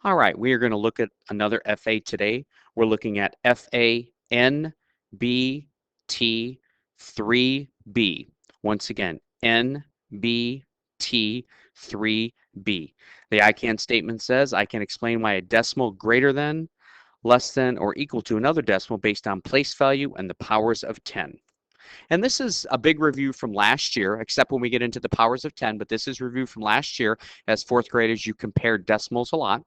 All right, we are going to look at another FA today. We're looking at FA NBT3B. Once again, NBT3B. The I can statement says, I can explain why a decimal greater than, less than, or equal to another decimal based on place value and the powers of 10. And this is a big review from last year, except when we get into the powers of 10, but this is review from last year. As fourth graders, you compared decimals a lot.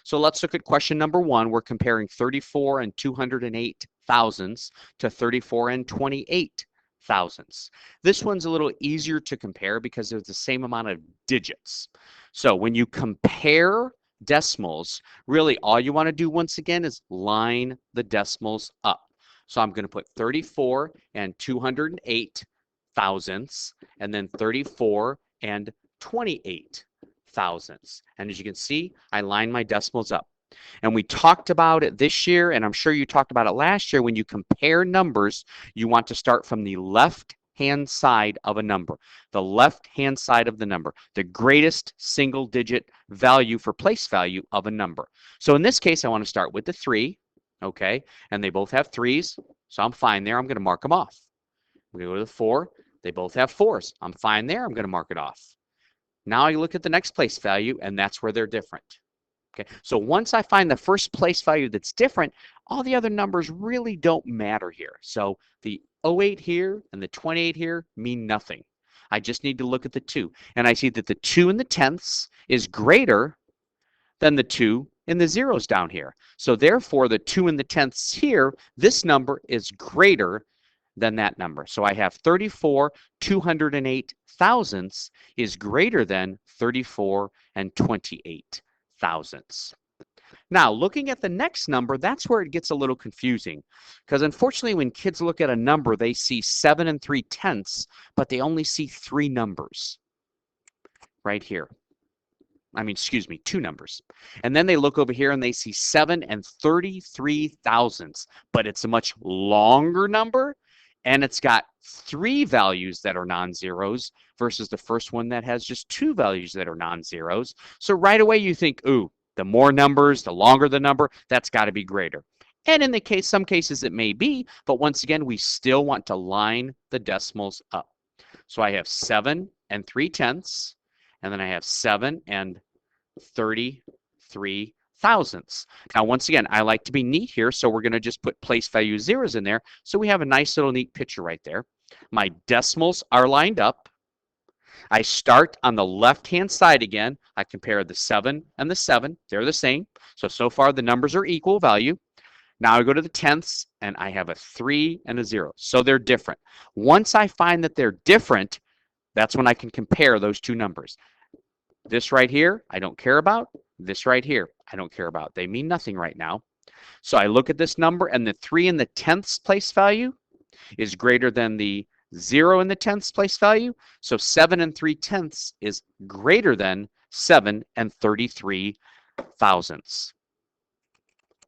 So let's look at question number 1. We're comparing 34 and 208 thousandths to 34 and 28 thousandths. This one's a little easier to compare because there's the same amount of digits. So when you compare decimals, really all you want to do once again is line the decimals up. So I'm going to put 34 and 208 thousandths, and then 34 and 28 thousandths. And as you can see, I line my decimals up. And we talked about it this year, and I'm sure you talked about it last year. When you compare numbers, you want to start from the left-hand side of a number. The left-hand side of the number, the greatest single-digit value for place value of a number. So in this case, I want to start with the 3, okay? And they both have 3s, so I'm fine there. I'm going to mark them off. We go to the 4. They both have 4s. I'm fine there. I'm going to mark it off. Now you look at the next place value, and that's where they're different. Okay, so once I find the first place value that's different, all the other numbers really don't matter here. So the 08 here and the 28 here mean nothing. I just need to look at the 2. And I see that the 2 in the tenths is greater than the 2 in the zeros down here. So therefore, the 2 in the tenths here, this number is greater than that number. So I have 34 208 thousandths is greater than 34 and 28 thousandths. Now, looking at the next number, that's where it gets a little confusing, because unfortunately, when kids look at a number, they see 7 and 3/10, but they only see 3 numbers right here. I mean, excuse me, 2 numbers. And then they look over here and they see 7 and 33 thousandths, but it's a much longer number, and it's got 3 values that are non-zeros versus the first one that has just 2 values that are non-zeros. So right away you think, ooh, the more numbers, the longer the number, that's got to be greater. And in the case, some cases it may be, but once again, we still want to line the decimals up. So I have 7 and 3/10, and then I have 7 and 33 thousandths. Now, once again, I like to be neat here, so we're going to just put place value zeros in there. So we have a nice little neat picture right there. My decimals are lined up. I start on the left-hand side again. I compare the 7 and the 7. They're the same. So far, the numbers are equal value. Now I go to the tenths, and I have a 3 and a 0. So they're different. Once I find that they're different, that's when I can compare those 2 numbers. This right here, I don't care about. This right here, I don't care about. They mean nothing right now. So I look at this number, and the 3 in the tenths place value is greater than the 0 in the tenths place value. So 7 and 3/10 is greater than 7 and 33 thousandths.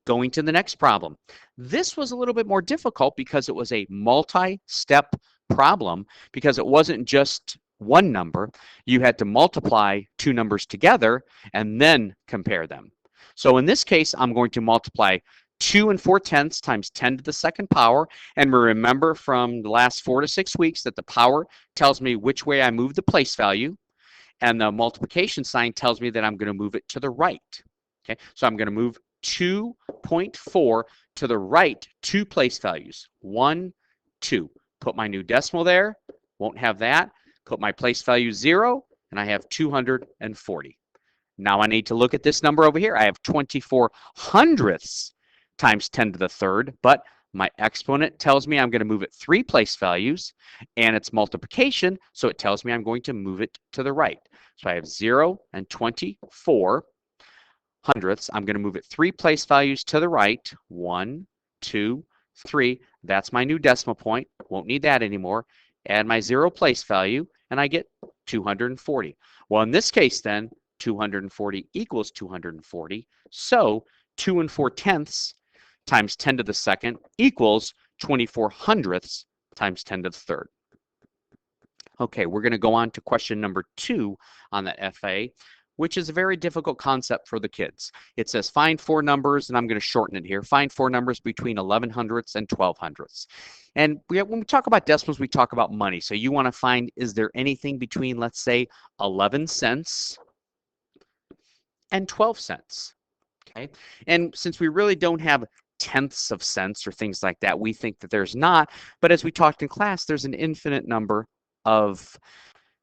Going to the next problem. This was a little bit more difficult because it was a multi-step problem, because it wasn't just one number. You had to multiply 2 numbers together and then compare them. So in this case, I'm going to multiply 2 and 4/10 times 10 to the second power. And remember from the last 4 to 6 weeks that the power tells me which way I move the place value, and the multiplication sign tells me that I'm going to move it to the right. Okay, so I'm going to move 2.4 to the right 2 place values. 1, 2. Put my new decimal there. Won't have that. Put my place value 0, and I have 240. Now I need to look at this number over here. I have 24 hundredths times 10 to the third, but my exponent tells me I'm going to move it 3 place values, and it's multiplication, so it tells me I'm going to move it to the right. So I have 0 and 24 hundredths. I'm going to move it 3 place values to the right. 1, 2, 3. That's my new decimal point. Won't need that anymore. Add my 0 place value, and I get 240. Well, in this case, then, 240 equals 240. So 2 and 4/10 times 10 to the second equals 24 hundredths times 10 to the third. Okay, we're going to go on to question number 2 on the FA. which is a very difficult concept for the kids. It says find four numbers, and I'm going to shorten it here. Find four numbers between 11 hundredths and 12 hundredths. And when we talk about decimals, we talk about money. So you want to find, is there anything between, let's say, 11 cents and 12 cents? Okay. And since we really don't have tenths of cents or things like that, we think that there's not. But as we talked in class, there's an infinite number of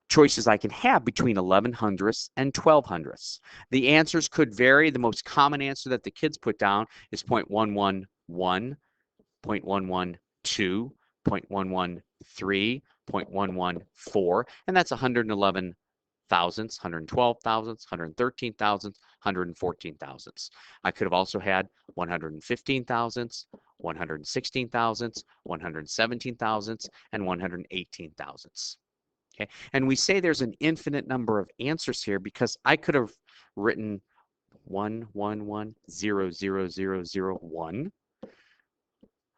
choices I can have between 11 hundredths and 12 hundredths. The answers could vary. The most common answer that the kids put down is 0.111, 0.112, 0.113, 0.114, and that's 111 thousandths, 112 thousandths, 113 thousandths, 114 thousandths. I could have also had 115 thousandths, 116 thousandths, 117 thousandths, and 118 thousandths. Okay, and we say there's an infinite number of answers here because I could have written 1, 1, 1, 0, 0, 0, 0, 1,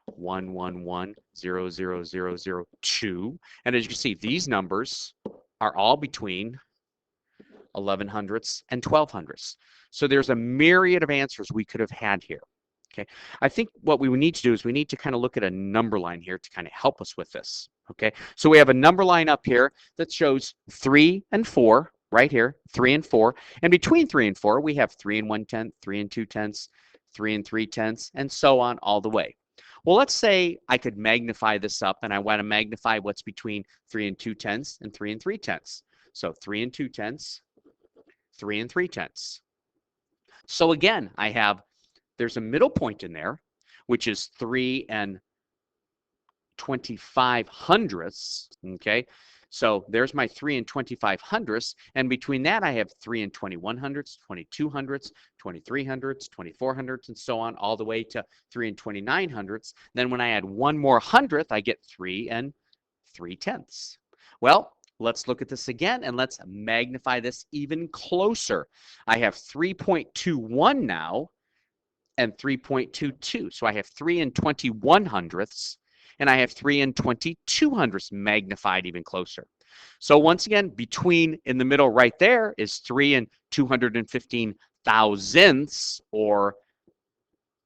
1, 1, 1, 0, 0, 0, 0, 2. And as you can see, these numbers are all between 11 hundredths and 12 hundredths. So there's a myriad of answers we could have had here. Okay, I think what we need to do is we need to kind of look at a number line here to kind of help us with this. Okay, so we have a number line up here that shows 3 and 4 right here, 3 and 4. And between 3 and 4, we have 3 and 1/10, 3 and 2/10, 3 and 3/10, and so on all the way. Well, let's say I could magnify this up, and I want to magnify what's between 3 and 2/10 and 3 and 3/10. So 3 and 2/10, 3 and 3/10. So again, there's a middle point in there, which is 3 and 25 hundredths, okay? So there's my 3 and 25 hundredths, and between that I have 3 and 21 hundredths, 22 hundredths, 23 hundredths, 24 hundredths, and so on, all the way to 3 and 29 hundredths. Then when I add one more hundredth, I get 3 and 3/10. Well, let's look at this again, and let's magnify this even closer. I have 3.21 now, and 3.22. So I have 3 and 21 hundredths, and I have 3 and 22 hundredths magnified even closer. So once again, between in the middle right there is 3 and 215 thousandths, or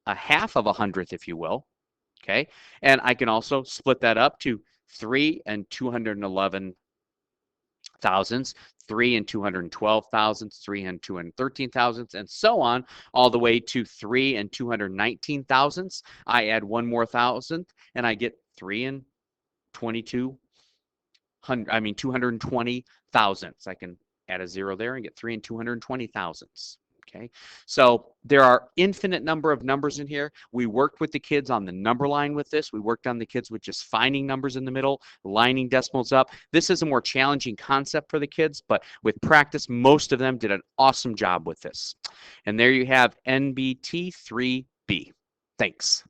a half of a hundredth, if you will. Okay, and I can also split that up to 3 and 211 thousandths, 3 and 212 thousandths, 3 and 213 thousandths, and so on, all the way to 3 and 219 thousandths. I add one more thousandth, and I get 3 and 220 thousandths. I can add a zero there and get 3 and 220 thousandths. Okay, so there are infinite number of numbers in here. We worked with the kids on the number line with this. We worked on the kids with just finding numbers in the middle, lining decimals up. This is a more challenging concept for the kids, but with practice, most of them did an awesome job with this. And there you have NBT3B. Thanks.